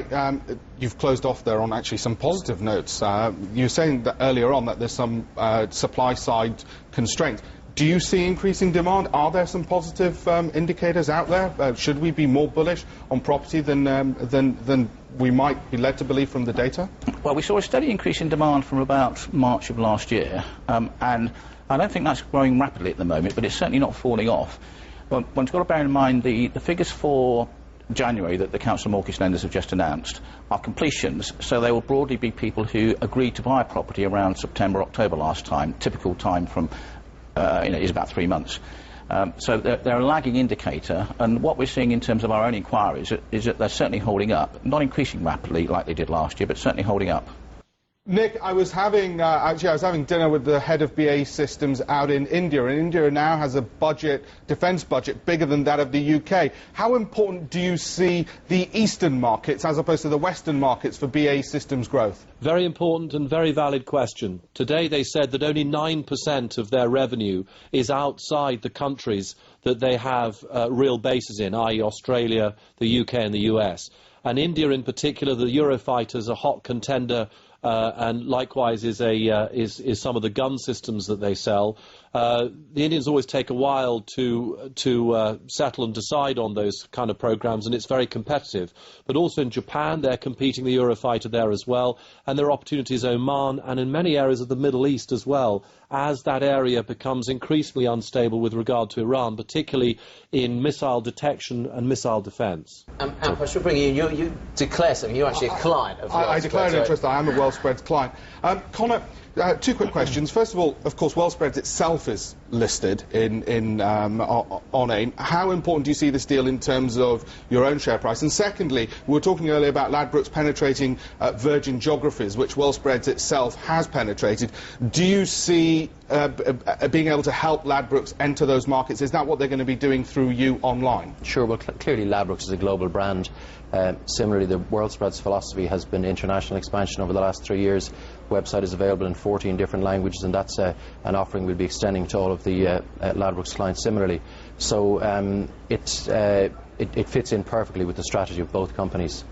Great. You've closed off there on actually some positive notes. You were saying that earlier on that there's some supply-side constraints. Do you see increasing demand? Are there some positive indicators out there? Should we be more bullish on property than we might be led to believe from the data? Well, we saw a steady increase in demand from about March of last year, and I don't think that's growing rapidly at the moment, but it's certainly not falling off. Well, one's got to bear in mind the figures for January that the Council of Mortgage Lenders have just announced are completions, so they will broadly be people who agreed to buy a property around September, October last time. Typical time from is about 3 months. So they're a lagging indicator, and what we're seeing in terms of our own inquiries is that they're certainly holding up, not increasing rapidly like they did last year, but certainly holding up. Nick, I was having dinner with the head of BAE Systems out in India, and India now has a defence budget bigger than that of the UK. How important do you see the eastern markets as opposed to the western markets for BAE Systems growth? Very important and very valid question. Today they said that only 9% of their revenue is outside the countries that they have real bases in, i.e. Australia, the UK and the US. And India in particular, the Eurofighters, a hot contender, and likewise is some of the gun systems that they sell. The Indians always take a while to settle and decide on those kind of programs, and it's very competitive. But also in Japan, they're competing the Eurofighter there as well, and there are opportunities in Oman and in many areas of the Middle East as well, as that area becomes increasingly unstable with regard to Iran, particularly in missile detection and missile defence. I should bring you declare something. You're actually a client of I declare an interest. I am a Wellspreads client. Connor, two quick questions. First of all, of course, Wellspreads itself is listed on AIM. How important do you see this deal in terms of your own share price? And secondly, we were talking earlier about Ladbrokes penetrating virgin geographies, which Wellspreads itself has penetrated. Do you see being able to help Ladbrokes enter those markets? Is that what they're going to be doing through you online? Sure. Well, clearly Ladbrokes is a global brand. Similarly, the Wellspreads philosophy has been international expansion over the last 3 years. Website is available in 14 different languages, and that's an offering we'll be extending to all of the Ladbrokes clients similarly. So it fits in perfectly with the strategy of both companies.